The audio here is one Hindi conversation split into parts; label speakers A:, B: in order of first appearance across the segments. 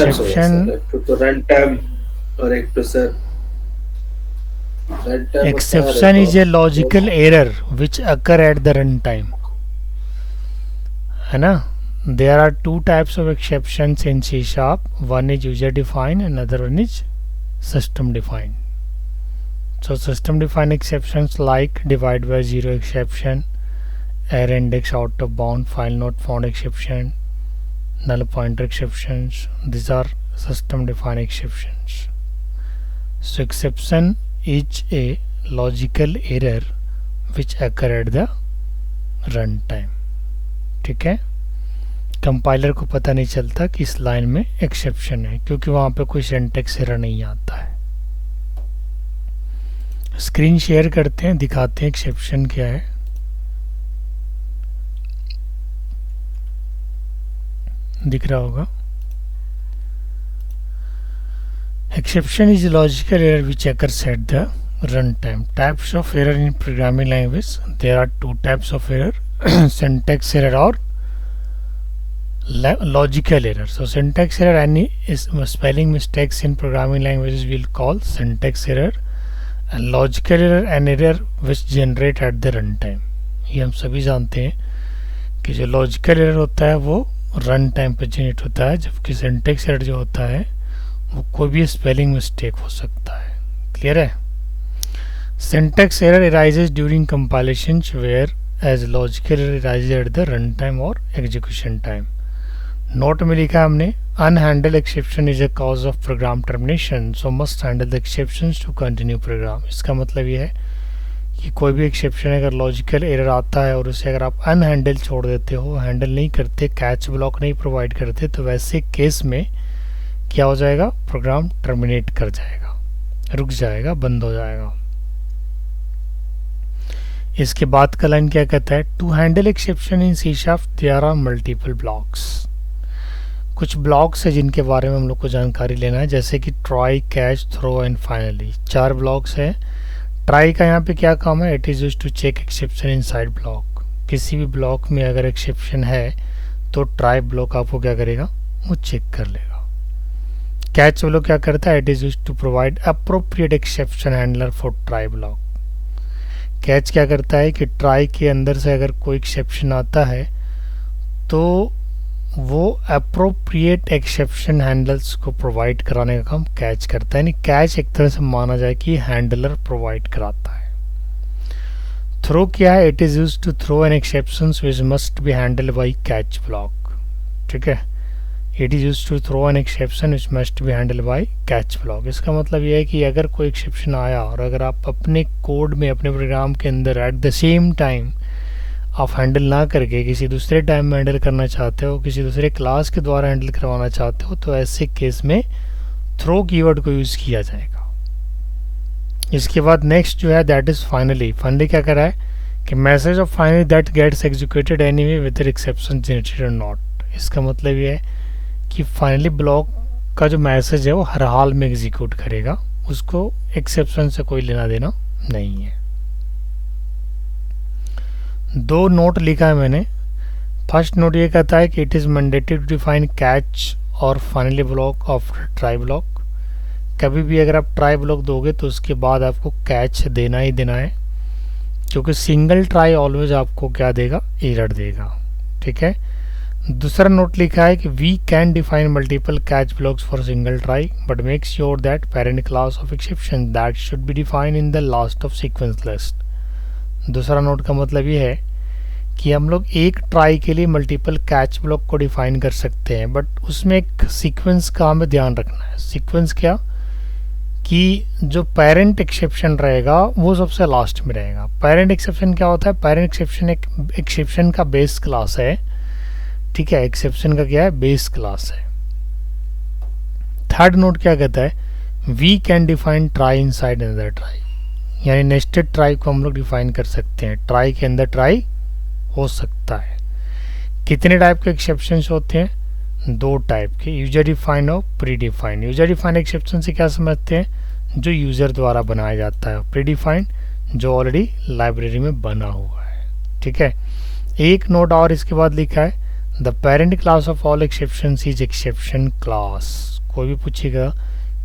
A: हो गया सर,
B: एक्सेप्शन
A: एक तो रन टाइम और एक तो सर रन टाइम होता है
B: एक्सेप्शन
A: देखो
B: इज ए
A: वो।
B: Logical error which occur at the run time, है ना. There are two types of exceptions in C sharp. One is user defined and other one is system defined. So system defined exceptions like divide by zero exception, error index out of bound, file not found exception, null pointer exceptions, these are system defined exceptions. So exception is a logical error which occur at the run time. ठीक है. कंपाइलर को पता नहीं चलता कि इस लाइन में एक्सेप्शन है क्योंकि वहां पे कोई सिंटैक्स एरर नहीं आता है. स्क्रीन शेयर करते हैं, दिखाते हैं एक्सेप्शन क्या है. दिख रहा होगा. Exception is logical error which occurs at the runtime. Types of error in programming language, there are two types of error: syntax error or logical error. So syntax error, any is spelling mistakes in programming languages we'll call syntax error, and logical error an error which generate at the runtime. ये हम सभी जानते हैं कि जो लॉजिकल एरर होता है वो रन टाइम पे जनरेट होता है, जबकि सिंटैक्स एरर जो होता है वो कोई भी स्पेलिंग मिस्टेक हो सकता है. क्लियर है. Syntax error arises during compilations where as logical error arises at the run time or execution time. Note में लिखा हमने unhandled exception is a cause of program termination, so must handle the exceptions to continue program. इसका मतलब ये है कि कोई भी एक्सेप्शन अगर लॉजिकल एरर आता है और उसे अगर आप अनहैंडल छोड़ देते हो, हैंडल नहीं करते, कैच ब्लॉक नहीं प्रोवाइड करते, तो वैसे केस में क्या हो जाएगा, प्रोग्राम टर्मिनेट कर जाएगा, रुक जाएगा, बंद हो जाएगा. इसके बाद का लाइन क्या कहता है, to handle exception in C sharp there are multiple blocks. कुछ ब्लॉक्स है जिनके बारे में हम लोग को जानकारी लेना है, जैसे कि try, catch, throw and finally. 4 blocks हैं. ट्राई का यहाँ पे क्या काम है, it is used to check exception inside block. किसी भी ब्लॉक में अगर एक्सेप्शन है तो ट्राई ब्लॉक आपको क्या करेगा, वो चेक कर लेगा. कैच ब्लॉक क्या करता है, it is used to provide appropriate exception handler for try block. Catch क्या करता है कि ट्राई के अंदर से अगर कोई एक्सेप्शन आता है तो वो अप्रोप्रिएट एक्सेप्शन हैंडल्स को प्रोवाइड कराने का काम कैच करता है. यानी कैच एक तरह से माना जाए कि हैंडलर प्रोवाइड कराता है. थ्रो क्या है, it is used to throw an exceptions which must be handled by catch block. ठीक है. It is used to throw an exception which must be handled by catch block. इसका मतलब ये है कि अगर कोई एक्सेप्शन आया और अगर आप अपने कोड में, अपने प्रोग्राम के अंदर एट द सेम टाइम आप हैंडल ना करके किसी दूसरे टाइम में हैंडल करना चाहते हो, किसी दूसरे क्लास के द्वारा हैंडल करवाना चाहते हो, तो ऐसे केस में थ्रो कीवर्ड को यूज़ किया जाएगा. इसके बाद नेक्स्ट जो है दैट इज़ फाइनली. फाइनली क्या कर रहा है कि message of finally that gets executed anyway with exception generated और नॉट. इसका मतलब ये है कि फाइनली ब्लॉक का जो मैसेज है वो हर हाल में एग्जीक्यूट करेगा, उसको एक्सेप्शन से कोई लेना देना नहीं है. 2 नोट लिखा है मैंने. फर्स्ट नोट ये कहता है कि it is mandatory to define catch और finally block of try block. कभी भी अगर आप ट्राई ब्लॉक दोगे तो उसके बाद आपको कैच देना ही देना है, क्योंकि सिंगल ट्राई ऑलवेज आपको क्या देगा, एरर देगा. ठीक है. दूसरा नोट लिखा है कि we can define multiple catch blocks for single try but make sure that parent class of exception that should be defined in the last of sequence list. दूसरा नोट का मतलब ये है कि हम लोग एक ट्राई के लिए मल्टीपल कैच ब्लॉक को डिफाइन कर सकते हैं, बट उसमें एक सीक्वेंस का हमें ध्यान रखना है. सीक्वेंस क्या, कि जो पेरेंट एक्सेप्शन रहेगा वो सबसे लास्ट में रहेगा. पेरेंट एक्सेप्शन क्या होता है, पेरेंट एक्सेप्शन एक एक्सेप्शन का बेस क्लास है. ठीक है. एक्सेप्शन का क्या है, बेस क्लास है. थर्ड नोट क्या कहता है, we can define try inside another try. यानी नेस्टेड ट्राई को हम लोग डिफाइन कर सकते हैं, ट्राई के अंदर ट्राई हो सकता है. कितने टाइप के एक्सेप्शंस होते हैं, 2 टाइप के, यूजर डिफाइंड और pre defined. User defined exception से क्या समझते हैं, जो यूजर द्वारा बनाया जाता है. प्री डिफाइंड जो ऑलरेडी लाइब्रेरी में बना हुआ है. ठीक है. एक नोट और इसके बाद लिखा है, the parent class of all exceptions is exception class. कोई भी पूछेगा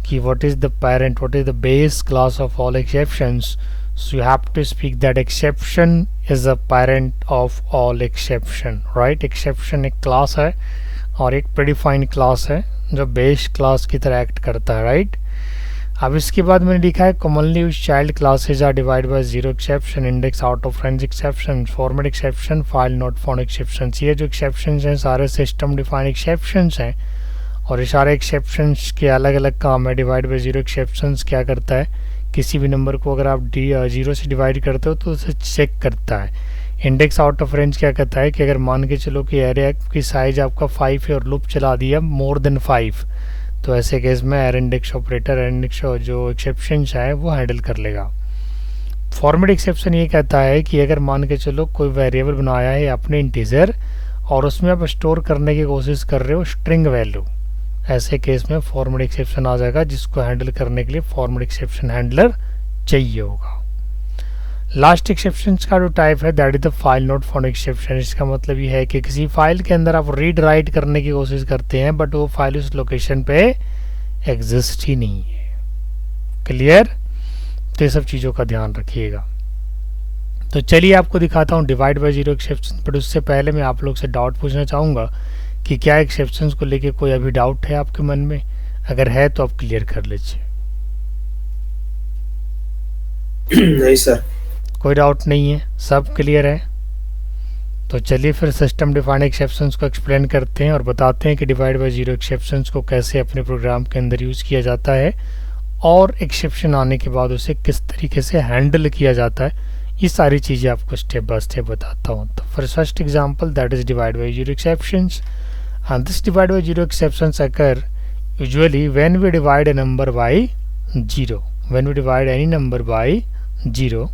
B: कि what is the parent, what is the base class of all exceptions, so you have to speak that exception is a parent of all exception, right? exception एक क्लास है और एक प्रीडिफाइंड क्लास है जो बेस क्लास की तरह एक्ट करता है, राइट? अब इसके बाद मैंने लिखा है commonly used child classes are divide by zero exception, index, out of range exception, format exception, file not found exception. ये जो एक्सेप्शंस हैं सारे सिस्टम डिफाइंड एक्सेप्शंस हैं और ये सारे एक्सेप्शंस के अलग अलग काम है। डिवाइड बाय जीरो एक्सेप्शंस क्या करता है, किसी भी नंबर को अगर आप जीरो से डिवाइड करते हो तो उसे चेक करता है। इंडेक्स आउट ऑफ रेंज क्या कहता है कि अगर मान के चलो कि एरे की साइज आपका 5 है और लूप चला दिया मोर देन 5, तो ऐसे केस में एर इंडेक्स ऑपरेटर एर इंडेक्स जो एक्सेप्शन है वो हैंडल कर लेगा। फॉर्मेट एक्सेप्शन ये कहता है कि अगर मान के चलो कोई वेरिएबल बनाया है अपने इंटीजर और उसमें आप स्टोर करने की कोशिश कर रहे हो स्ट्रिंग वैल्यू, ऐसे केस में फॉर्मेट एक्सेप्शन आ जाएगा जिसको हैंडल करने के लिए फॉर्मेट एक्सेप्शन हैंडलर चाहिए होगा। लास्ट एक्सेप्शन का जो टाइप है that is the file not found exception. इसका मतलब ये है कि किसी फाइल के अंदर आप रीड राइट करने की कोशिश करते हैं बट वो फाइल उस लोकेशन पे एग्जिस्ट ही नहीं है। क्लियर? तो ये सब चीज़ों का ध्यान रखिएगा। तो चलिए आपको दिखाता हूँ divide by zero exception, but उससे पहले मैं आप लोग से डाउट पूछना चाहूँगा कि क्या एक्सेप्शंस को लेके कोई अभी डाउट है आपके मन में? अगर है तो आप क्लियर कर लीजिए।
A: नहीं सर,
B: कोई डाउट नहीं है, सब क्लियर है। तो चलिए फिर सिस्टम डिफाइंड एक्सेप्शंस को एक्सप्लेन करते हैं और बताते हैं कि डिवाइड बाय जीरो एक्सेप्शंस को कैसे अपने प्रोग्राम के अंदर यूज़ किया जाता है और एक्सेप्शन आने के बाद उसे किस तरीके से हैंडल किया जाता है। ये सारी चीज़ें आपको स्टेप बाय स्टेप बताता हूँ। तो first example that is divide by zero exceptions, and this divide by zero exceptions occur usually when we divide a number by zero, when we divide any number by zero,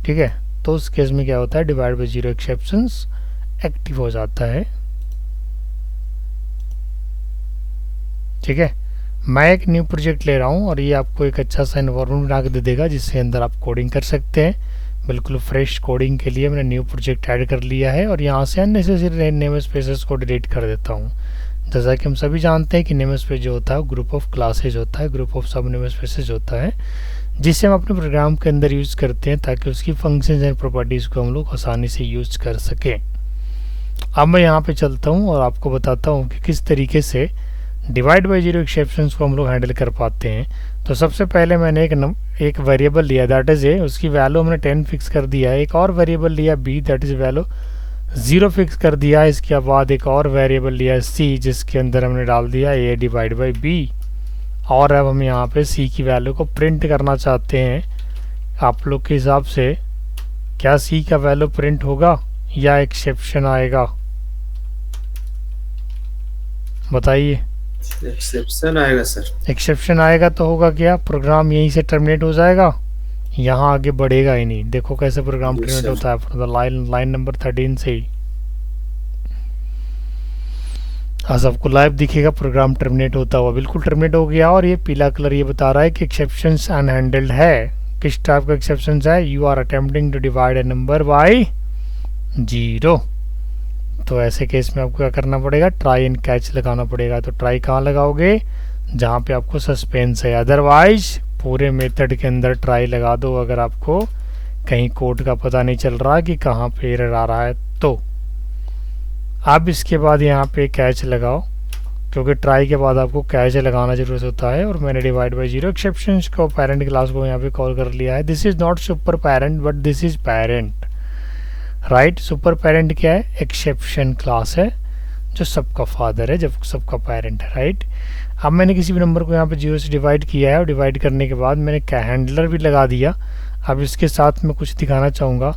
B: ठीक है? तो उस केस में क्या होता है, divide by zero exceptions active हो जाता है। ठीक है, मैं एक न्यू प्रोजेक्ट ले रहा हूँ और ये आपको एक अच्छा सा एनवायरनमेंट बना के दे देगा जिसके अंदर आप कोडिंग कर सकते हैं। बिल्कुल फ्रेश कोडिंग के लिए मैंने न्यू प्रोजेक्ट ऐड कर लिया है और यहाँ से अननेसेसरी नेम स्पेसेस को डिलीट कर देता हूँ। जैसा कि हम सभी जानते हैं कि नेम स्पेस जो होता है ग्रुप ऑफ क्लासेज होता है, ग्रुप ऑफ सब नेम स्पेसेस होता है जिसे हम अपने प्रोग्राम के अंदर यूज़ करते हैं ताकि उसकी फंक्शंस एंड प्रॉपर्टीज़ को हम लोग आसानी से यूज़ कर सकें। अब मैं यहाँ पे चलता हूँ और आपको बताता हूँ कि किस तरीके से डिवाइड बाय जीरो एक्सेप्शंस को हम लोग हैंडल कर पाते हैं। तो सबसे पहले मैंने एक वेरिएबल लिया दैट इज़ ए, उसकी वैल्यू हमने 10 फिक्स कर दिया है। एक और वेरिएबल लिया B that is value 0 fix कर दिया है। इसके बाद एक और वेरिएबल लिया सी जिसके अंदर हमने डाल दिया ए डिवाइड बाई बी। और अब हम यहाँ पे सी की वैल्यू को प्रिंट करना चाहते हैं। आप लोग के हिसाब से क्या सी का वैल्यू प्रिंट होगा या एक्सेप्शन आएगा? बताइए।
A: एक्सेप्शन आएगा सर।
B: एक्सेप्शन आएगा तो होगा क्या, प्रोग्राम यहीं से टर्मिनेट हो जाएगा, यहाँ आगे बढ़ेगा ही नहीं। देखो कैसे प्रोग्राम टर्मिनेट होता है फॉर द लाइन नंबर 13 से ही। आज आपको लाइव दिखेगा प्रोग्राम टर्मिनेट होता हुआ, बिल्कुल टर्मिनेट हो गया। और ये पीला कलर ये बता रहा है कि एक्सेप्शंस अनहैंडल्ड है। किस टाइप का एक्सेप्शंस है? You are attempting to divide a number by zero. तो ऐसे केस में आपको क्या करना पड़ेगा, ट्राई एंड कैच लगाना पड़ेगा। तो ट्राई कहाँ लगाओगे? जहाँ पे आपको सस्पेंस है। अदरवाइज पूरे मेथड के अंदर ट्राई लगा दो अगर आपको कहीं कोड का पता नहीं चल रहा कि कहाँ पे एरर आ रहा है। तो अब इसके बाद यहाँ पे कैच लगाओ क्योंकि ट्राई के बाद आपको कैच लगाना जरूरत होता है। और मैंने डिवाइड बाय जीरो एक्सेप्शंस को पेरेंट क्लास को यहाँ पे कॉल कर लिया है। This is not super parent but this is parent, right? Super parent क्या है? एक्सेप्शन क्लास है जो सबका फादर है, जब सबका पेरेंट है, राइट? अब मैंने किसी भी नंबर को यहाँ पे जीरो से डिवाइड किया है और डिवाइड करने के बाद मैंने क्या हैंडलर भी लगा दिया। अब इसके साथ मैं कुछ दिखाना चाहूँगा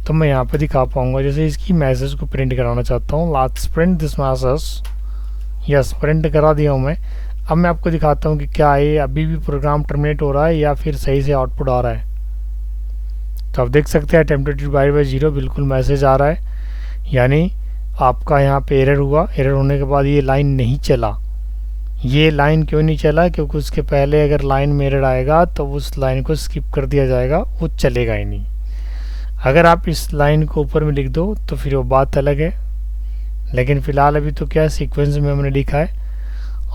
B: तो मैं यहाँ पे दिखा पाऊँगा। जैसे इसकी मैसेज को प्रिंट कराना चाहता हूँ, let's print this message. Yes, print करा दिया हूँ मैं। अब मैं आपको दिखाता हूँ कि क्या ये अभी भी प्रोग्राम टर्मिनेट हो रहा है या फिर सही से आउटपुट आ रहा है। तो आप देख सकते हैं attempted to divide by zero, बिल्कुल मैसेज आ रहा है, यानी आपका यहाँ पे एरर हुआ। एरर होने के बाद ये लाइन नहीं चला। ये लाइन क्यों नहीं चला? क्योंकि उसके पहले अगर लाइन में एरर आएगा तो उस लाइन को स्किप कर दिया जाएगा, वो चलेगा ही नहीं। अगर आप इस लाइन को ऊपर में लिख दो तो फिर वो बात अलग है, लेकिन फ़िलहाल अभी तो क्या सीक्वेंस में हमने लिखा है।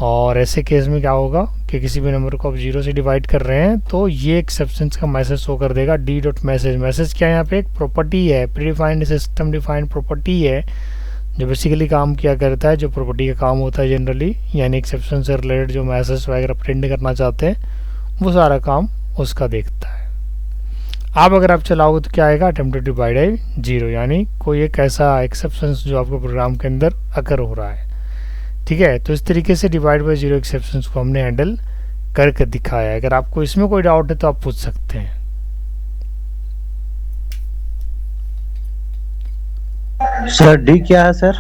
B: और ऐसे केस में क्या होगा कि किसी भी नंबर को आप 0 से डिवाइड कर रहे हैं तो ये एक्सेप्शंस का मैसेज शो कर देगा डी डॉट मैसेज। मैसेज क्या है यहाँ पे, एक प्रॉपर्टी है, pre defined system defined property है जो बेसिकली काम किया करता है, जो प्रॉपर्टी का काम होता है जनरली, यानी एक्सेप्शन से रिलेटेड जो मैसेज वगैरह प्रिंट करना चाहते हैं वो सारा काम उसका देखता है। अब अगर आप चलाओगे तो क्या आएगा, अटेम्प्टेड डिवाइड है 0, यानी कोई एक ऐसा एक्सेप्शन जो आपको प्रोग्राम के अंदर अकर हो रहा है। ठीक है, तो इस तरीके से डिवाइड बाय 0 एक्सेप्शंस को हमने हैंडल करके दिखाया है। अगर आपको इसमें कोई डाउट है तो आप पूछ सकते हैं।
C: सर डी क्या है sir?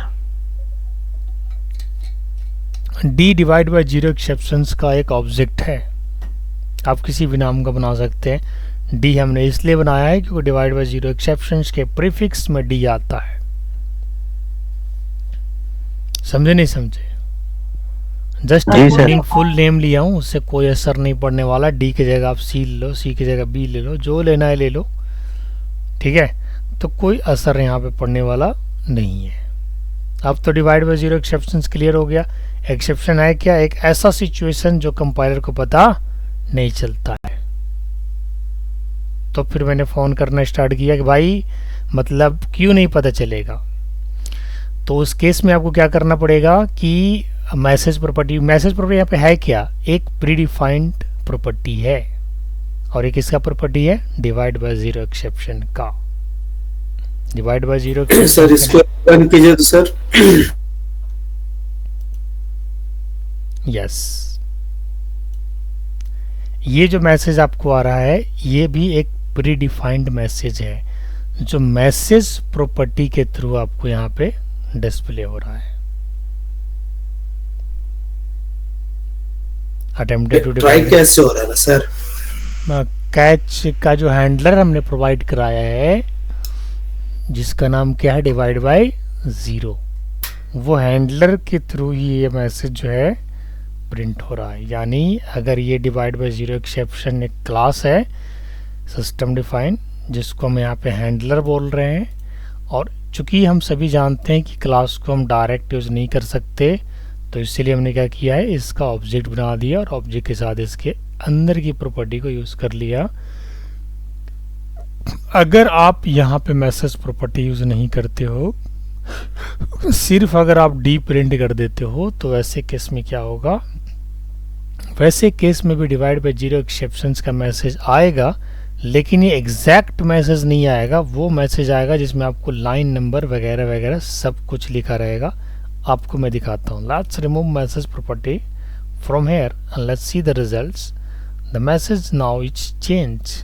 B: D divide by 0 exceptions का एक ऑब्जेक्ट है, आप किसी भी नाम का बना सकते हैं। डी हमने इसलिए बनाया है क्योंकि डिवाइड बाय 0 एक्सेप्शंस के प्रीफिक्स में डी आता है। समझे नहीं समझे? जस्ट एक फुल नेम लिया हूँ, उससे कोई असर नहीं पड़ने वाला। डी की जगह आप सी ले लो, सी की जगह बी ले लो, जो लेना है ले लो। ठीक है, तो कोई असर यहाँ पे पड़ने वाला नहीं है। अब तो डिवाइड बाय 0 एक्सेप्शंस क्लियर हो गया। एक्सेप्शन है क्या, एक ऐसा सिचुएशन जो कंपाइलर को पता नहीं चलता है। तो फिर मैंने फ़ोन करना स्टार्ट किया कि भाई मतलब क्यों नहीं पता चलेगा। तो उस केस में आपको क्या करना पड़ेगा कि मैसेज प्रॉपर्टी यहाँ पे है क्या, एक प्री डिफाइंड प्रॉपर्टी है, और एक इसका प्रॉपर्टी है डिवाइड बाय 0 एक्सेप्शन का। डिवाइड बाय 0
A: सर इसको रन कीजिए तो सर।
B: यस, ये जो मैसेज आपको आ रहा है ये भी एक प्री डिफाइंड मैसेज है जो मैसेज प्रॉपर्टी के थ्रू आपको यहाँ पे डिस्प्ले हो रहा है। अटेम्प्टेड टू
A: ट्राई कैसे हो रहा है ना सर?
B: कैच का जो हैंडलर हमने प्रोवाइड कराया है जिसका नाम क्या है डिवाइड बाय 0, वो हैंडलर के थ्रू ही ये मैसेज जो है प्रिंट हो रहा है। यानी अगर ये डिवाइड बाय 0 एक्सेप्शन एक क्लास है सिस्टम डिफाइन जिसको हम यहाँ पे हैंडलर बोल रहे हैं, और चूंकि हम सभी जानते हैं कि क्लास को हम डायरेक्ट यूज़ नहीं कर सकते, तो इसलिए हमने क्या किया है, इसका ऑब्जेक्ट बना दिया और ऑब्जेक्ट के साथ इसके अंदर की प्रॉपर्टी को यूज़ कर लिया। अगर आप यहाँ पे मैसेज प्रॉपर्टी यूज़ नहीं करते हो, सिर्फ अगर आप डी प्रिंट कर देते हो, तो वैसे केस में क्या होगा, वैसे केस में भी डिवाइड बाय 0 एक्सेप्शंस का मैसेज आएगा, लेकिन ये एग्जैक्ट मैसेज नहीं आएगा। वो मैसेज आएगा जिसमें आपको लाइन नंबर वगैरह वगैरह सब कुछ लिखा रहेगा। आपको मैं दिखाता हूँ। Let's remove message property from here and let's see the results. The message now is change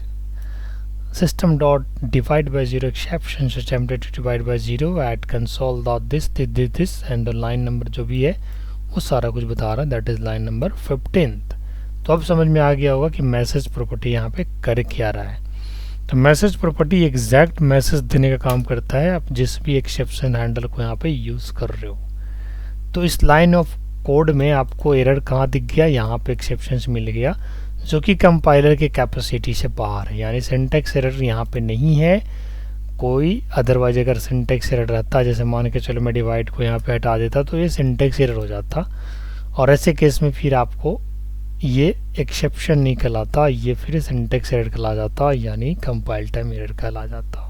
B: system dot divide by 0 exceptions attempted to divide by 0 at console dot this and the line number जो भी है वो सारा कुछ बता रहा है, that is line number 15th। तो अब समझ में आ गया होगा कि मैसेज प्रॉपर्टी यहाँ पे कर क्या रहा है। तो मैसेज प्रॉपर्टी एग्जैक्ट मैसेज देने का काम करता है, आप जिस भी एक्सेप्शन हैंडल को यहाँ पे यूज़ कर रहे हो। तो इस लाइन ऑफ कोड में आपको एरर कहाँ दिख गया, यहाँ पे एक्सेप्शंस मिल गया जो कि कंपाइलर की कैपेसिटी से बाहर है, यानी सिंटैक्स एरर यहाँ पे नहीं है कोई। अदरवाइज अगर सिंटैक्स एरर रहता, जैसे मान के चलो मैं डिवाइड को यहाँ पे हटा देता, तो ये सिंटैक्स एरर हो जाता, और ऐसे केस में फिर आपको ये एक्सेप्शन नहीं कहलाता, ये फिर सिंटैक्स एरर कहला जाता, यानी कंपाइल टाइम एरर कहला जाता।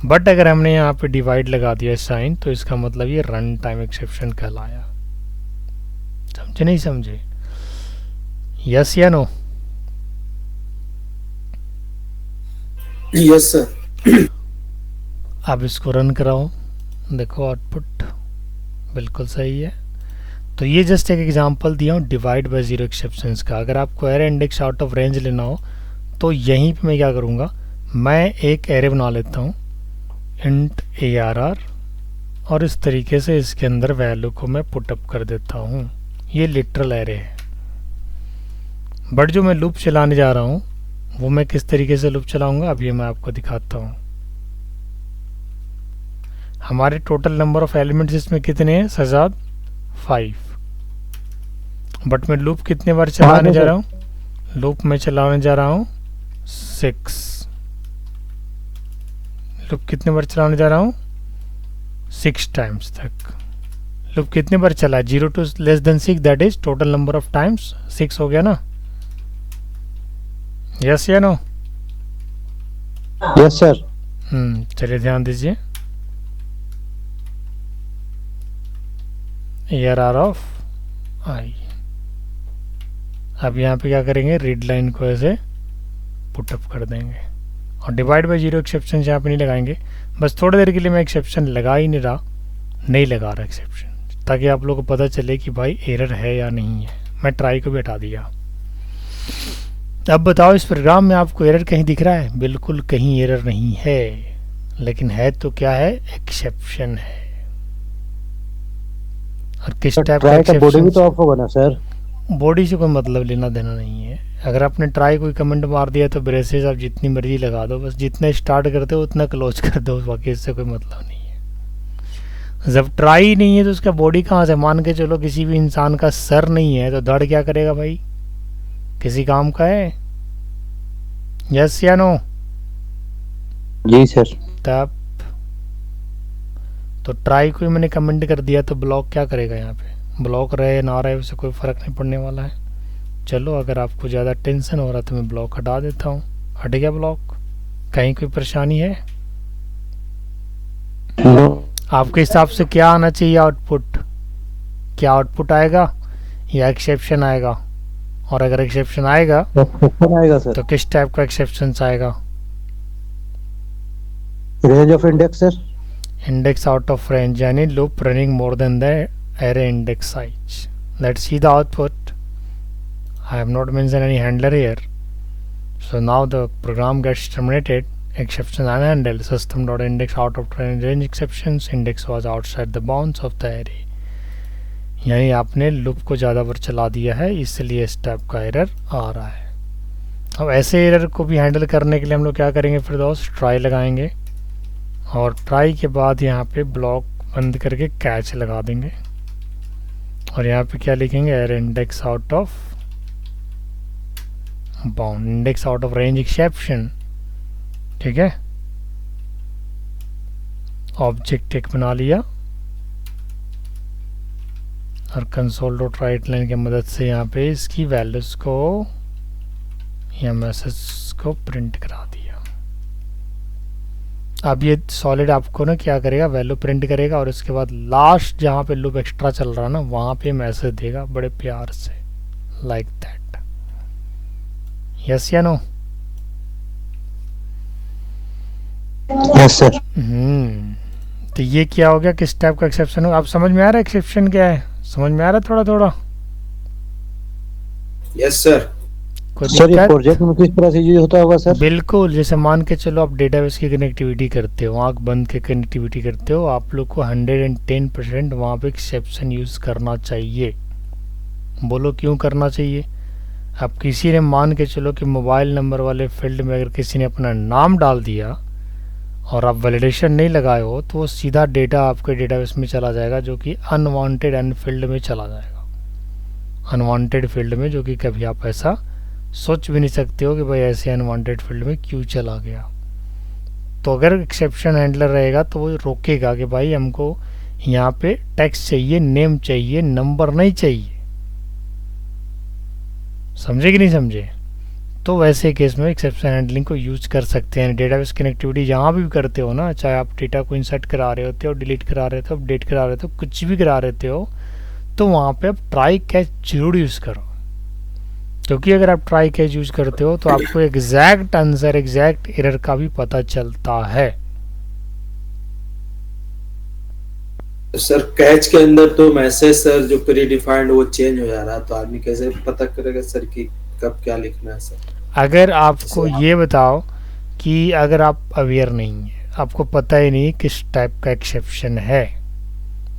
B: बट अगर हमने यहाँ पे डिवाइड लगा दिया साइन, तो इसका मतलब ये रन टाइम एक्सेप्शन कहलाया। समझे नहीं समझे? यस या नो?
A: Yes sir.
B: अब इसको रन कराओ, देखो आउटपुट बिल्कुल सही है। तो ये जस्ट एक एग्जांपल दिया हूँ डिवाइड बाय 0 एक्सेप्शंस का। अगर आपको array index out of range लेना हो तो यहीं पे मैं क्या करूँगा, मैं एक एरे बना लेता हूँ इंट ARR, और इस तरीके से इसके अंदर वैल्यू को मैं पुटअप कर देता हूँ। ये लिटरल एरे है, बट जो मैं लूप चलाने जा रहा हूँ वो मैं किस तरीके से लूप चलाऊंगा अब ये मैं आपको दिखाता हूँ। हमारे टोटल नंबर ऑफ एलिमेंट्स इसमें कितने हैं सजाद? 5। बट मैं लूप कितने बार चलाने जा रहा हूँ? लूप में चलाने जा रहा हूँ 6। लूप कितने बार चलाने जा रहा हूँ? 6 टाइम्स तक। लूप कितने बार चला? 0 to less than 6, that is total number of times 6 हो गया ना? यस या नो?
C: Yes sir.
B: चलिए ध्यान दीजिए। ARR ऑफ आई। अब यहाँ पे क्या करेंगे? रीड लाइन को ऐसे पुटअप कर देंगे और डिवाइड बाय 0 एक्सेप्शन यहाँ पे नहीं लगाएंगे। बस थोड़ी देर के लिए मैं एक्सेप्शन लगा ही नहीं रहा, नहीं लगा रहा एक्सेप्शन, ताकि आप लोगों को पता चले कि भाई एरर है या नहीं है। मैं ट्राई को भी हटा दिया। अब बताओ, इस प्रोग्राम में आपको एरर कहीं दिख रहा है? बिल्कुल कहीं एरर नहीं है, लेकिन है तो क्या है? एक्सेप्शन है। और किस टाइप का
C: बॉडी भी
B: एक्सेप्शन?
C: तो ऑफ होगा ना सर?
B: बॉडी से कोई मतलब लेना देना नहीं है। अगर आपने ट्राई कोई कमेंट मार दिया तो ब्रेसेस आप जितनी मर्जी लगा दो, बस जितना स्टार्ट करते हो उतना क्लोज कर दो, बाकी इससे कोई मतलब नहीं है। जब ट्राई नहीं है तो उसका बॉडी कहाँ से? मान के चलो किसी भी इंसान का सर नहीं है तो धड़ क्या करेगा भाई? किसी काम का है? यस या नो?
C: जी सर।
B: तब तो ट्राई को मैंने कमेंट कर दिया तो ब्लॉक क्या करेगा? यहाँ पे ब्लॉक रहे ना रहे उससे कोई फ़र्क नहीं पड़ने वाला है। चलो, अगर आपको ज़्यादा टेंशन हो रहा तो मैं ब्लॉक हटा देता हूँ। हट गया ब्लॉक? कहीं कोई परेशानी है? आपके हिसाब से क्या आना चाहिए आउटपुट? क्या आउटपुट आएगा या एक्सेप्शन आएगा? और अगर एक्सेप्शन आएगा
C: आएगा सर
B: तो किस टाइप का एक्सेप्शन आएगा?
C: Range of index sir.
B: Index out of range, यानी loop running more than the array index size. Let's see the output. I have not mentioned any handler here. So now the program gets terminated. Exception unhandled. System.index out of range exceptions. Index was outside the bounds of the array. यानी आपने लूप को ज़्यादा बार चला दिया है, इसलिए इस टाइप का एरर आ रहा है। अब ऐसे एरर को भी हैंडल करने के लिए हम लोग क्या करेंगे? फिर दोस्त ट्राई लगाएंगे और ट्राई के बाद यहाँ पे ब्लॉक बंद करके कैच लगा देंगे और यहाँ पे क्या लिखेंगे? Error index out of bound, index out of range exception. ठीक है, ऑब्जेक्ट एक बना लिया और कंसोल डॉट राइट लाइन की मदद से यहाँ पे इसकी वैल्यूज को या मैसेज को प्रिंट करा दिया। अब ये सॉलिड आपको ना क्या करेगा? वैल्यू प्रिंट करेगा और उसके बाद लास्ट जहाँ पे लूप एक्स्ट्रा चल रहा है ना, वहाँ पे मैसेज देगा बड़े प्यार से, लाइक दैट। यस या नो?
C: Yes sir.
B: तो ये क्या हो गया? किस टाइप का एक्सेप्शन हो? आप समझ में आ रहा है एक्सेप्शन क्या है? समझ में आ रहा है थोड़ा थोड़ा?
A: Yes sir.
C: सर ये प्रोजेक्ट में किस तरह से यूज होता होगा सर?
B: बिल्कुल, जैसे मान के चलो आप डेटाबेस की कनेक्टिविटी करते हो, आँख बंद के कनेक्टिविटी करते हो, आप लोग को 110% वहाँ पे एक्सेप्शन यूज़ करना चाहिए। बोलो क्यों करना चाहिए? अब किसी ने मान के चलो कि मोबाइल नंबर वाले फील्ड में अगर किसी ने अपना नाम डाल दिया और आप वैलिडेशन नहीं लगाए हो तो वो सीधा डेटा आपके डेटाबेस में चला जाएगा, जो कि अनवांटेड अनफील्ड में चला जाएगा। अनवांटेड फील्ड में, जो कि कभी आप ऐसा सोच भी नहीं सकते हो कि भाई ऐसे अनवांटेड फील्ड में क्यों चला गया। तो अगर एक्सेप्शन हैंडलर रहेगा तो वो रोकेगा कि भाई हमको यहाँ पे टेक्स्ट चाहिए, नेम चाहिए, नंबर नहीं चाहिए। समझे कि नहीं समझे? तो वैसे केस में एक्सेप्शन हैंडलिंग को यूज कर सकते हैं। डेटाबेस कनेक्टिविटी जहाँ भी करते हो ना, चाहे आप डेटा को इंसर्ट करा रहे होते हो, डिलीट करा रहे हो, अपडेट करा रहे हो, कुछ भी करा रहे हो, तो वहाँ पे आप ट्राई कैच जरूर यूज़ करो। क्योंकि अगर आप ट्राई कैच यूज करते हो तो आपको एग्जैक्ट आंसर, एग्जैक्ट एरर का भी पता चलता है।
A: सर कैच के अंदर तो मैसेज सर जो प्री डिफाइंड वो चेंज हो जा रहा है, तो आदमी कैसे पता करेगा सर कि कब क्या लिखना है सर?
B: अगर आपको ये बताओ कि अगर आप अवेयर नहीं है, आपको पता ही नहीं किस टाइप का एक्सेप्शन है,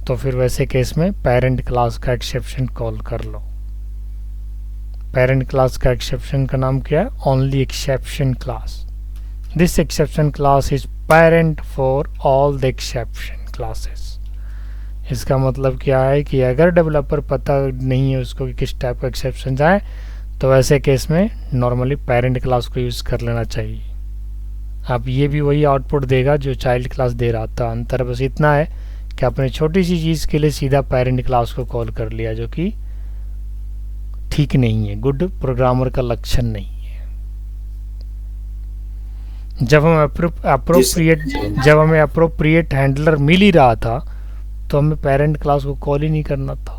B: तो फिर वैसे केस में पेरेंट क्लास का एक्सेप्शन कॉल कर लो। पेरेंट क्लास का एक्सेप्शन का नाम क्या है? Only exception class. This exception class is parent for all the exception classes. इसका मतलब क्या है कि अगर डेवलपर पता नहीं है उसको कि किस टाइप का एक्सेप्शन जाए, तो ऐसे केस में नॉर्मली पेरेंट क्लास को यूज़ कर लेना चाहिए। अब ये भी वही आउटपुट देगा जो चाइल्ड क्लास दे रहा था, अंतर बस इतना है कि आपने छोटी सी चीज़ के लिए सीधा पेरेंट क्लास को कॉल कर लिया, जो कि ठीक नहीं है, गुड प्रोग्रामर का लक्षण नहीं है। जब हमें अप्रोप्रिएट हैंडलर मिल ही रहा था तो हमें पेरेंट क्लास को कॉल ही नहीं करना था।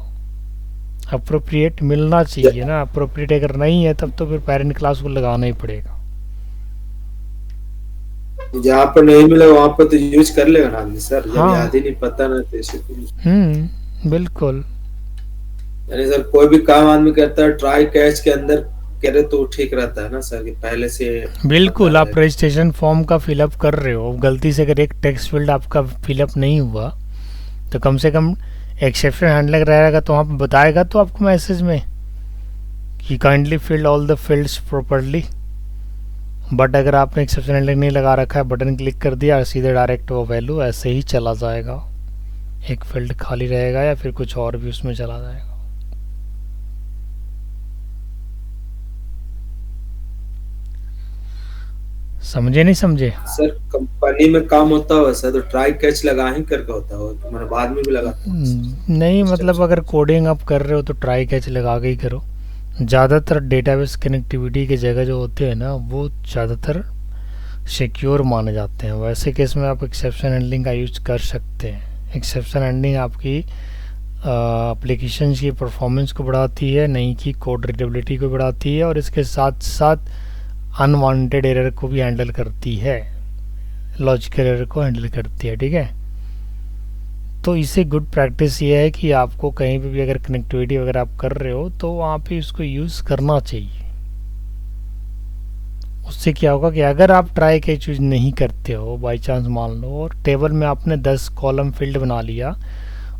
B: अप्रोप्रिएट मिलना चाहिए ना, अप्रोप्रिएट अगर नहीं है तब तो फिर पेरेंट क्लास को लगाना ही पड़ेगा।
A: जहाँ पर नहीं मिला वहाँ पर तो यूज कर लेगा ना सर, जब
B: हाँ।
A: याद ही नहीं पता ना तो इसे
B: बिल्कुल।
A: यानी सर कोई भी काम आदमी करता है ट्राई कैच के अंदर करे तो ठीक रहता है ना सर, कि पहले से
B: बिल्कुल। आप रजिस्ट्रेशन फॉर्म का फिलअप कर रहे हो, गलती से अगर एक टेक्स्ट फील्ड आपका फिलअप नहीं हुआ तो कम से कम एक्सेप्शन हैंडलर रहेगा तो वहाँ पर बताएगा तो आपको मैसेज में कि kindly fill all the fields properly. But अगर आपने एक्सेप्शन हैंडलर नहीं लगा रखा है, बटन क्लिक कर दिया, सीधे डायरेक्ट वो वैल्यू ऐसे ही चला जाएगा, एक फील्ड खाली रहेगा या फिर कुछ और भी उसमें चला जाएगा। समझे नहीं समझे?
A: सर कंपनी में काम होता हुआ सर तो ट्राई कैच लगा ही करके होता हो, तो मैंने बाद में भी लगाता
B: नहीं, मतलब अगर कोडिंग आप कर रहे हो तो ट्राई कैच लगा के ही करो। ज़्यादातर डेटाबेस कनेक्टिविटी के जगह जो होते हैं ना वो ज़्यादातर सिक्योर माने जाते हैं। वैसे केस में आप एक्सेप्शन हैंडलिंग का यूज कर सकते हैं। एक्सेप्शन हैंडलिंग आपकी एप्लीकेशन की परफॉर्मेंस को बढ़ाती है, नहीं कि कोड रीडेबिलिटी को बढ़ाती है, और इसके साथ साथ अनवांटेड एरर को भी हैंडल करती है, लॉजिकल एरर को हैंडल करती है। ठीक है, तो इससे गुड प्रैक्टिस ये है कि आपको कहीं पे भी अगर कनेक्टिविटी वगैरह आप कर रहे हो तो वहाँ पे उसको यूज़ करना चाहिए। उससे क्या होगा कि अगर आप ट्राई कैच यूज नहीं करते हो, बाई चांस मान लो और टेबल में आपने 10 कॉलम फील्ड बना लिया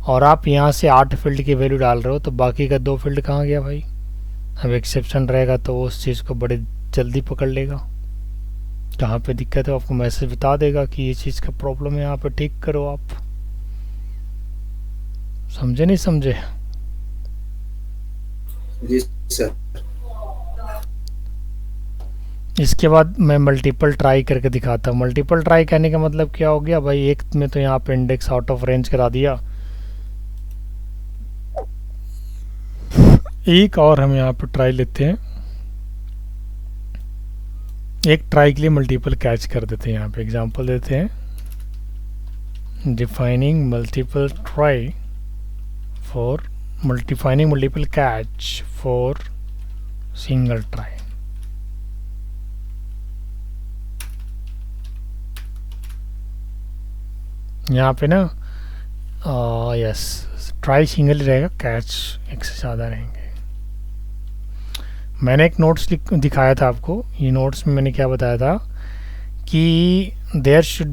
B: और आप यहाँ से 8 फील्ड की वैल्यू डाल रहे हो, तो बाकी का 2 फील्ड कहाँ गया भाई? अब एक्सेप्शन रहेगा तो वो उस चीज़ को बड़े जल्दी पकड़ लेगा, कहाँ पे दिक्कत है आपको मैसेज बता देगा कि ये चीज़ का प्रॉब्लम है, यहाँ पे ठीक करो आप। समझे नहीं समझे?
A: जी सर।
B: इसके बाद मैं मल्टीपल ट्राई करके दिखाता हूँ। मल्टीपल ट्राई कहने का मतलब क्या हो गया भाई? एक में तो यहाँ पे इंडेक्स आउट ऑफ रेंज करा दिया, एक और हम यहाँ पे ट्राई लेते हैं, एक ट्राई के लिए मल्टीपल कैच कर देते हैं। यहाँ पे एग्जांपल देते हैं, defining multiple try for defining multiple catch for single try. यहाँ पे ना यस ट्राई सिंगल ही रहेगा, कैच एक से ज़्यादा रहेंगे। मैंने एक नोट्स दिखाया था आपको, ये नोट्स में मैंने क्या बताया था कि देयर शुड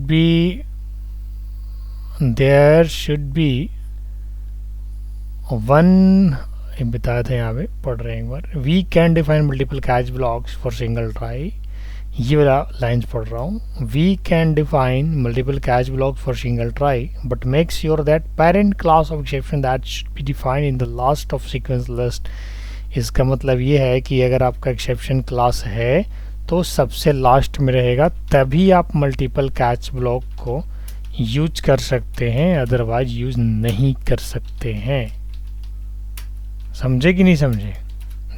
B: बी वन, बताया था यहाँ पे, पढ़ रहे हैं एक बार। We can define multiple catch blocks for single try, ये वाला लाइन्स पढ़ रहा हूँ। We can define multiple catch block for single try but make sure that parent class of exception that should be defined in the last of sequence list. इसका मतलब ये है कि अगर आपका एक्सेप्शन क्लास है तो सबसे लास्ट में रहेगा, तभी आप मल्टीपल कैच ब्लॉक को यूज कर सकते हैं, अदरवाइज यूज नहीं कर सकते हैं। समझे कि नहीं समझे?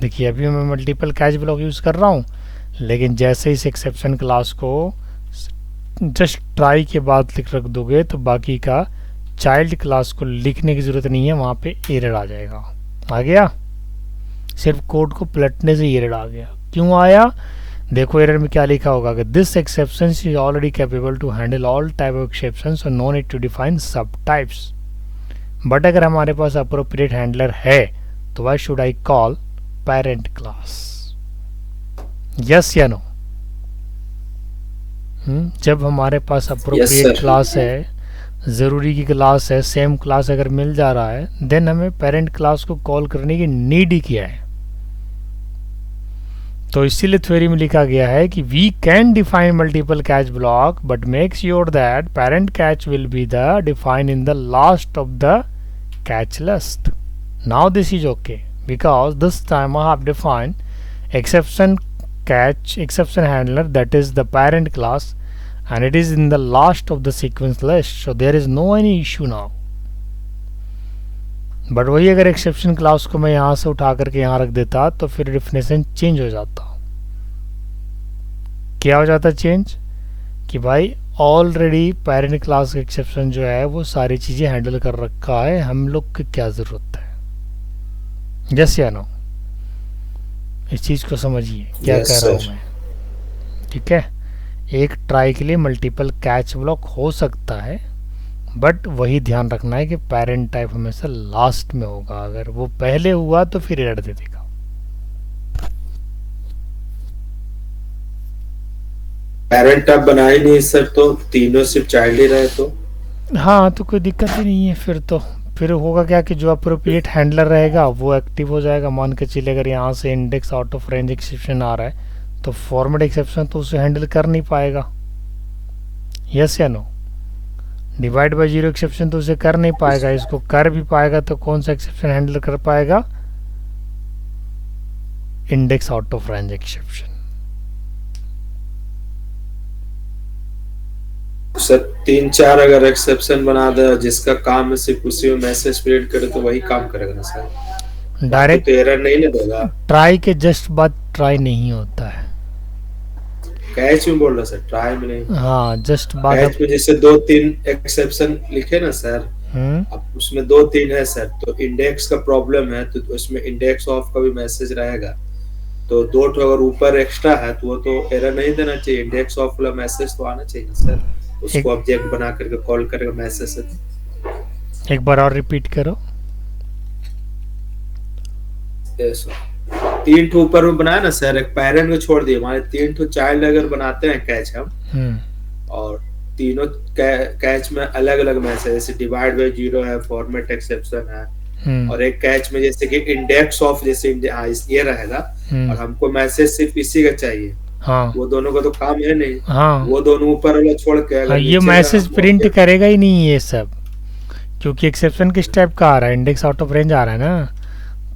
B: देखिए अभी मैं मल्टीपल कैच ब्लॉक यूज़ कर रहा हूँ, लेकिन जैसे इस एक्सेप्शन क्लास को जस्ट ट्राई के बाद लिख रख दोगे तो बाकी का चाइल्ड क्लास को लिखने की ज़रूरत नहीं है, वहाँ पे एरर आ जाएगा। आ गया? सिर्फ कोड को पलटने से एरर आ गया। क्यों आया? देखो एरर में क्या लिखा होगा कि this exception is already capable to handle all type of exception so no need to define सब टाइप्स। बट अगर हमारे पास अप्रोप्रिएट हैंडलर है तो why should I call parent class? Yes या नो? जब हमारे पास अप्रोप्रिएट क्लास है, ज़रूरी की क्लास है, सेम क्लास अगर मिल जा रहा है, देन हमें पेरेंट क्लास को कॉल करने की नीड ही क्या है? तो इसीलिए थ्योरी में लिखा गया है कि we can define multiple catch block but make sure that parent catch will be the define in the last of the catch list. Now this is okay because this time I have defined exception handler, that is the parent class, and it is in the last of the sequence list, so there is no any issue now. But वही अगर एक्सेप्शन क्लास को मैं यहाँ से उठा करके यहाँ रख देता तो फिर डेफिनेशन चेंज हो जाता। क्या हो जाता चेंज कि भाई ऑलरेडी पेरेंट क्लास का एक्सेप्शन जो है वो सारी चीज़ें हैंडल कर रखा है, हम लोग की क्या ज़रूरत है। यस या नो, इस चीज़ को समझिए क्या
A: Yes,
B: कह रहा हूँ
A: sir.
B: मैं। ठीक है, एक ट्राई के लिए मल्टीपल कैच ब्लॉक हो सकता है, बट वही ध्यान रखना है कि पेरेंट टाइप हमेशा लास्ट में होगा। अगर वो पहले हुआ तो फिर एरर दे देगा।
A: पेरेंट आप बना ही नहीं सर, तो तीनों सिर्फ चाइल्ड ही रहे तो।
B: हाँ, तो कोई दिक्कत ही नहीं है फिर तो। फिर होगा क्या कि जो अप्रोप्रिएट हैंडलर रहेगा वो एक्टिव हो जाएगा। मान के चलिए अगर यहाँ से index out of range exception आ रहा है तो फॉर्मेट एक्सेप्शन तो उसे हैंडल कर नहीं पाएगा। यस या no, divide by zero exception तो उसे कर नहीं पाएगा। इसको कर भी पाएगा तो कौन सा एक्सेप्शन हैंडल कर पाएगा? Index out of range exception.
A: Sir 3-4 अगर एक्सेप्शन बना दे, जिसका काम है सिर्फ उसी में मैसेज प्रिंट करे, तो वही काम करेगा ना सर।
B: डायरेक्ट
A: तो एरर नहीं ना देगा।
B: ट्राई के जस्ट बाद ट्राई नहीं होता है।
A: कैच में बोल रहा सर, ट्राई में नहीं।
B: हाँ, जस्ट बाद
A: कैच में जैसे 2-3 एक्सेप्शन लिखे ना सर, अब उसमें 2-3 है सर, तो इंडेक्स का प्रॉब्लम है तो उसमें इंडेक्स ऑफ का भी मैसेज रहेगा। तो 2 अगर ऊपर एक्स्ट्रा है तो वो तो एरर नहीं देना चाहिए। इंडेक्स ऑफ वाला मैसेज तो आना चाहिए सर, उसको ऑब्जेक्ट बना करके कॉल करेगा मैसेज से।
B: एक बार और रिपीट करो।
A: 3 ऊपर में बनाया ना सर, एक पेरेंट को छोड़ दिए, हमारे 3 चाइल्ड अगर बनाते हैं कैच हम, और तीनों कैच में अलग अलग मैसेज, जैसे डिवाइड बाय जीरो है, फॉर्मेट एक्सेप्शन है, और एक कैच में जैसे कि इंडेक्स ऑफ, जैसे ये रहेगा, और हमको मैसेज सिर्फ इसी का चाहिए।
B: हाँ,
A: वो दोनों का तो काम है नहीं।
B: हाँ,
A: वो दोनों ऊपर वाला छोड़ के अगर
B: ये मैसेज प्रिंट करेगा ही नहीं ये सब, क्योंकि एक्सेप्शन किस टाइप का आ रहा है? इंडेक्स आउट ऑफ रेंज आ रहा है ना,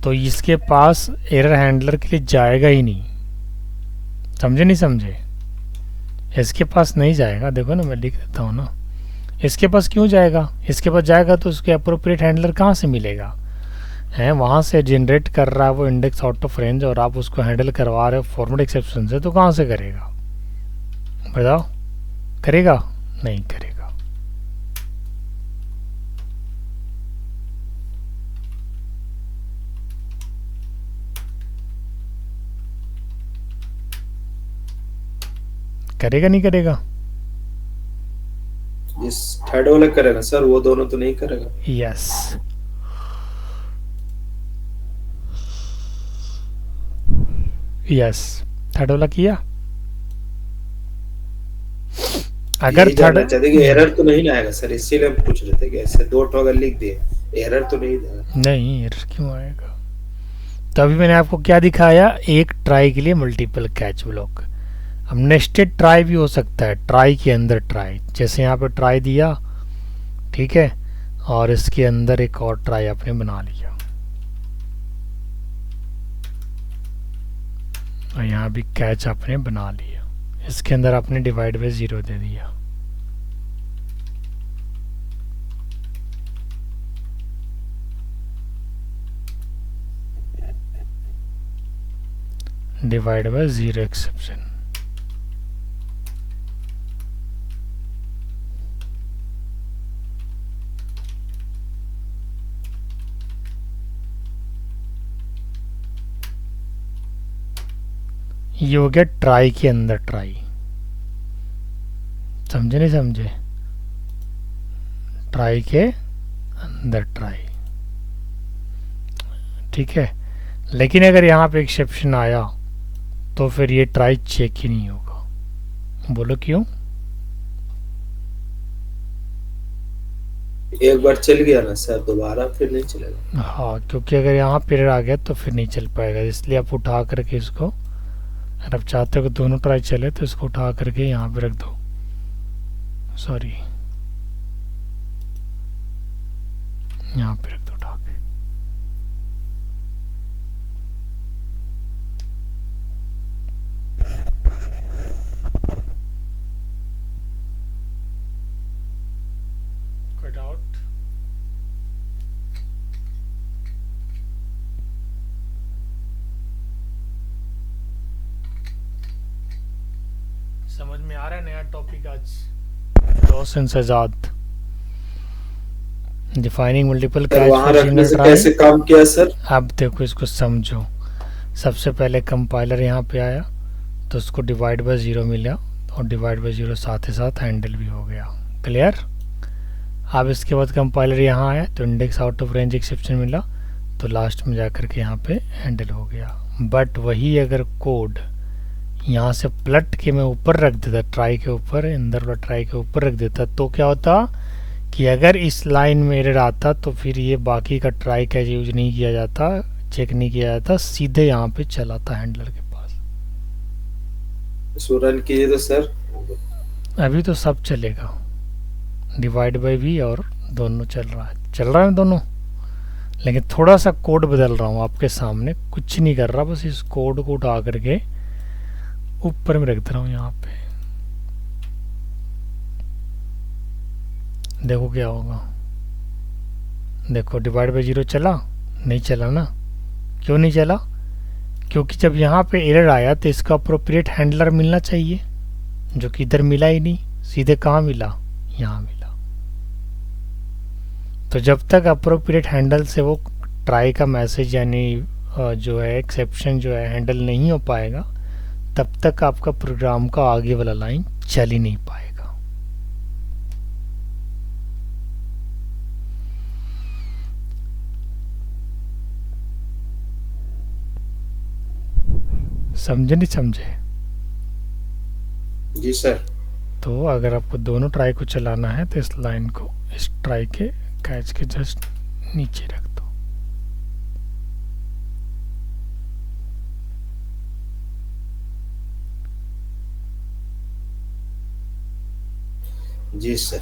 B: तो इसके पास एरर हैंडलर के लिए जाएगा ही नहीं। समझे नहीं समझे? इसके पास नहीं जाएगा। देखो ना, मैं लिख देता हूँ ना, इसके पास क्यों जाएगा? इसके पास जाएगा तो उसके अप्रोप्रिएट हैंडलर कहाँ से मिलेगा? है वहाँ से जनरेट कर रहा है वो इंडेक्स आउट ऑफ रेंज, और आप उसको हैंडल करवा रहे हो फॉर्मेट एक्सेप्शन से, तो कहाँ से करेगा? बताओ, करेगा? नहीं करेगा। करेगा नहीं करेगा?
A: इस थर्ड वाला करेगा सर, वो दोनों तो नहीं करेगा।
B: यस, यस, थर्ड वाला किया। अगर थर्ड
A: एरर तो नहीं आएगा सर, इसीलिए हम पूछ रहे थे कि ऐसे 2 अगर लिख दिए एरर तो नहीं देगा।
B: नहीं, एरर क्यों आएगा? तो अभी मैंने आपको क्या दिखाया? एक ट्राई के लिए मल्टीपल कैच ब्लॉक। अब नेस्टेड ट्राई भी हो सकता है, ट्राई के अंदर ट्राई, जैसे यहाँ पे ट्राई दिया, ठीक है, और इसके अंदर एक और ट्राई आपने बना लिया, और यहाँ भी कैच आपने बना लिया, इसके अंदर आपने डिवाइड बाय जीरो दे दिया। Divide by zero exception. ये हो गया ट्राई के अंदर ट्राई। समझे नहीं समझे? ट्राई के अंदर ट्राई, ठीक है। लेकिन अगर यहाँ पे एक्सेप्शन आया तो फिर ये ट्राई चेक ही नहीं होगा। बोलो क्यों?
A: एक बार चल गया ना सर, दोबारा फिर नहीं चलेगा।
B: हाँ, क्योंकि अगर यहाँ पीरियड आ गया तो फिर नहीं चल पाएगा। इसलिए आप उठा करके इसको, अगर आप चाहते हो कि दोनों ट्राई चले तो इसको उठा करके यहाँ पे रख दो। सॉरी, यहाँ पे रख दो उठा के। कोई डाउट? समझ में आ रहा है नया टॉपिक आज Roshan Sajad defining multiple
A: sir
B: catch
A: वहाँ
B: फॉर
A: रखने
B: सिंगल
A: से
B: ट्राई।
A: कैसे काम किया सर?
B: अब देखो इसको समझो। सबसे पहले कंपाइलर यहाँ पे आया तो उसको डिवाइड बाय ज़ीरो मिला और डिवाइड बाय ज़ीरो साथ ही साथ हैंडल भी हो गया। क्लियर? अब इसके बाद कंपाइलर यहाँ आया तो index out of range exception मिला तो लास्ट में जाकर के यहाँ पे हैंडल हो गया। बट वही अगर कोड यहाँ से पलट के मैं ऊपर रख देता, ट्राई के ऊपर, अंदर वाला ट्राई के ऊपर रख देता, तो क्या होता कि अगर इस लाइन में एरर आता तो फिर ये बाकी का ट्राई कैच यूज नहीं किया जाता, चेक नहीं किया जाता, सीधे यहाँ पे चला था हैंडलर के पास।
A: इसको रन कीजिए तो सर।
B: अभी तो सब चलेगा, डिवाइड बाय भी और दोनों चल रहा है दोनों, लेकिन थोड़ा सा कोड बदल रहा हूँ आपके सामने, कुछ नहीं कर रहा, बस इस कोड को उठा करके ऊपर में रख दे रहा हूँ यहाँ पे। देखो क्या होगा, देखो डिवाइड बाय ज़ीरो चला, नहीं चला ना। क्यों नहीं चला? क्योंकि जब यहाँ पे एरर आया तो इसका अप्रोप्रिएट हैंडलर मिलना चाहिए, जो कि इधर मिला ही नहीं, सीधे कहाँ मिला? यहाँ मिला। तो जब तक अप्रोप्रिएट हैंडल से वो ट्राई का मैसेज यानी जो है एक्सेप्शन जो है हैंडल नहीं हो पाएगा, तब तक आपका प्रोग्राम का आगे वाला लाइन चल ही नहीं पाएगा। समझे नहीं समझे?
A: जी सर।
B: तो अगर आपको दोनों ट्राई को चलाना है तो इस लाइन को इस ट्राई के कैच के जस्ट नीचे रख दो।
A: जी सर।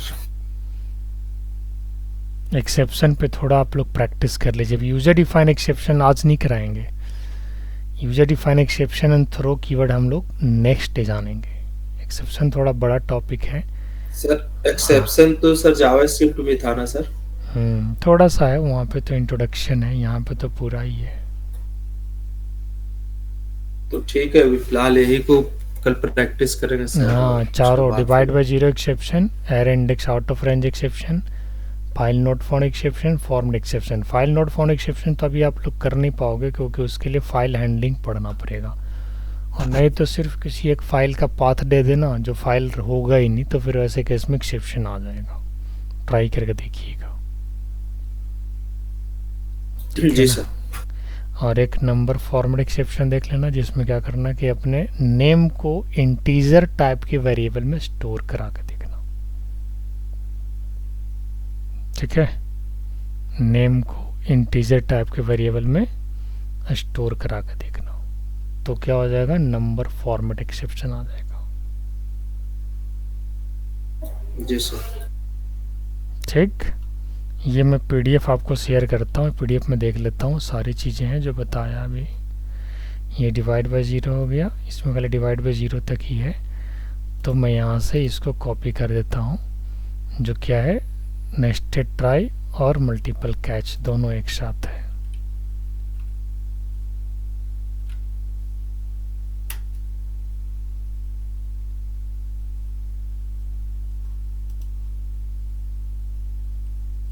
B: एक्सेप्शन पे थोड़ा आप लोग प्रैक्टिस कर लीजिए। यूजर डिफाइन एक्सेप्शन आज नहीं कराएंगे, user define exception and throw keyword हम लोग नेक्स्ट डे जानेंगे। एक्सेप्शन थोड़ा बड़ा टॉपिक है
A: सर। एक्सेप्शन तो सर जावास्क्रिप्ट में था ना सर?
B: थोड़ा सा है, वहाँ पे तो इंट्रोडक्शन है, यहाँ पे तो पूरा ही है।
A: तो ठीक है, अभी फिलहाल यही को कल प्रैक्टिस करेंगे सर।
B: हाँ, चारों divide by zero exception, error index out of range exception, file not found exception, formed exception. File not found exception तो अभी आप लोग कर नहीं पाओगे क्योंकि उसके लिए फाइल हैंडलिंग पढ़ना पड़ेगा, और नहीं तो सिर्फ किसी एक फाइल का पाथ दे देना जो फाइल होगा ही नहीं, तो फिर ऐसे केस में एक्सेप्शन आ जाएगा। ट्राई करके देखिएगा।
A: जी सर।
B: और एक नंबर फॉर्मेट एक्सेप्शन देख लेना, जिसमें क्या करना कि अपने नेम को इंटीजर टाइप के वेरिएबल में स्टोर करा के देखना। ठीक है, नेम को इंटीजर टाइप के वेरिएबल में स्टोर करा के देखना, तो क्या हो जाएगा? नंबर फॉर्मेट एक्सेप्शन आ जाएगा।
A: जी सर।
B: ठीक, ये मैं पीडीएफ आपको शेयर करता हूँ, पीडीएफ में देख लेता हूँ, सारी चीज़ें हैं जो बताया अभी। ये डिवाइड बाय ज़ीरो हो गया, इसमें पहले डिवाइड बाय ज़ीरो तक ही है, तो मैं यहाँ से इसको कॉपी कर देता हूँ, जो क्या है नेस्टेड ट्राई और मल्टीपल कैच दोनों एक साथ है।